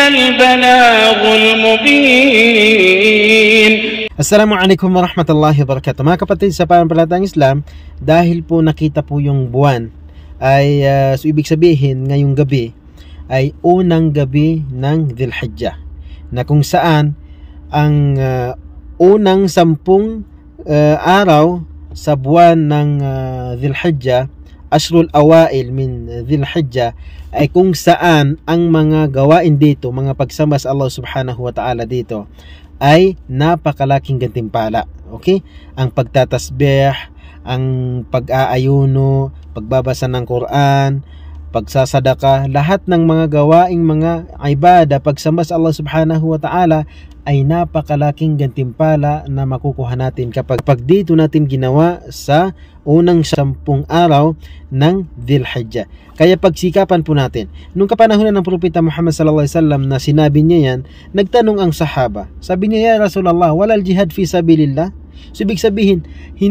البلاغ المبين. Assalamualaikum warahmatullahi wabarakatuh. Mga kapatid sa pananampalatayang Islam, dahil po nakita po yung buwan ay so ibig sabihin ngayong gabi ay unang gabi ng Dhul-Hijjah, na kung saan ang unang 10 araw sa buwan ng Dhul-Hijjah, Ashrul Awail min Dhul-Hijjah, ay kung saan ang mga gawain dito, mga pagsamba sa Allah subhanahu wa ta'ala dito ay napakalaking gantimpala. Okay? Ang pagtatasbih, ang pag-aayuno, pagbabasa ng Quran, pagsasadaka, lahat ng mga gawaing mga ibada, pagsamba sa Allah subhanahu wa ta'ala ay napakalaking gantimpala na makukuha natin kapag dito natin ginawa sa unang 10 araw ng Dhul-Hijjah. Kaya pagsikapan po natin. Nung kapanahonan ng Propeta Muhammad sallallahu alaihi wasallam na sinabi niya yan, nagtanong ang sahaba. Sabi niya, "Ya Rasulullah, walal jihad fi sabilillah?" So ibig sabihin,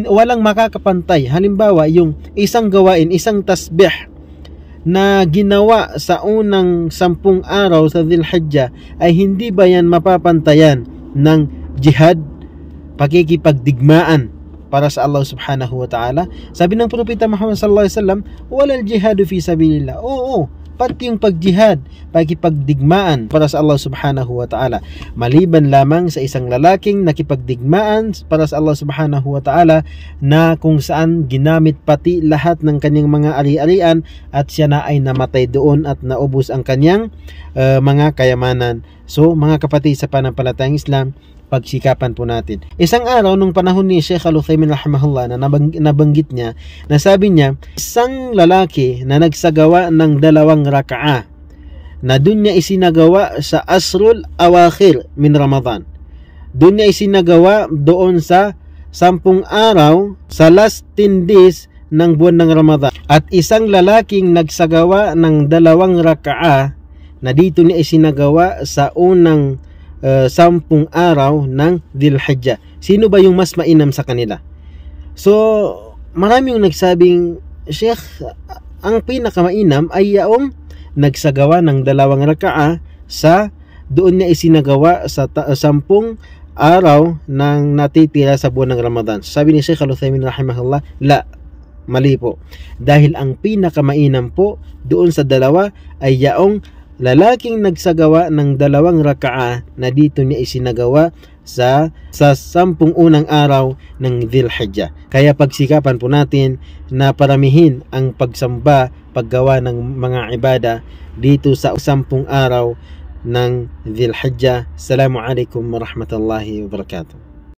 walang makakapantay. Halimbawa, yung isang gawain, isang tasbih na ginawa sa unang 10 araw sa Dhul-Hijjah ay hindi ba yan mapapantayan ng jihad, pakikipagdigmaan para sa Allah subhanahu wa ta'ala? Sabi ng Propeta Muhammad sallallahu alaihi wasallam, walal jihadu fi sabilillah. Oo, pati yung pagjihad, pakikipagdigmaan para sa Allah subhanahu wa ta'ala, maliban lamang sa isang lalaking nakipagdigmaan para sa Allah subhanahu wa ta'ala na kung saan ginamit pati lahat ng kanyang mga ari-arian at siya na ay namatay doon at naubos ang kanyang mga kayamanan. So mga kapatid sa pananampalatayang Islam, pagsikapan po natin. Isang araw nung panahon ni Sheikh Al-Uthaymin rahimahullah na nabanggit niya, na sabi niya, isang lalaki na nagsagawa ng 2 raka'ah na doon niya isinagawa sa Asrul Awakhir min Ramadan. Doon niya isinagawa doon sa 10 araw sa last 10 days ng buwan ng Ramadan. At isang lalaking nagsagawa ng 2 raka'ah na dito niya isinagawa sa unang 10 araw ng Dhul-Hijjah. Sino ba yung mas mainam sa kanila? So, marami yung nagsabing, Sheikh, ang pinakamainam ay yaong nagsagawa ng 2 raka'ah sa doon niya isinagawa sa 10 araw ng natitira sa buwan ng Ramadan. Sabi ni Sheikh Al-Uthaymin rahimahullah, la, mali po. Dahil ang pinakamainam po doon sa 2 ay yaong lalaking nagsagawa ng 2 raka'ah na dito niya isinagawa sa 10 unang araw ng Dhul-Hijjah. Kaya pagsikapan po natin na paramihin ang pagsamba, paggawa ng mga ibada dito sa 10 araw ng Dhul-Hijjah. Assalamualaikum warahmatullahi wabarakatuh.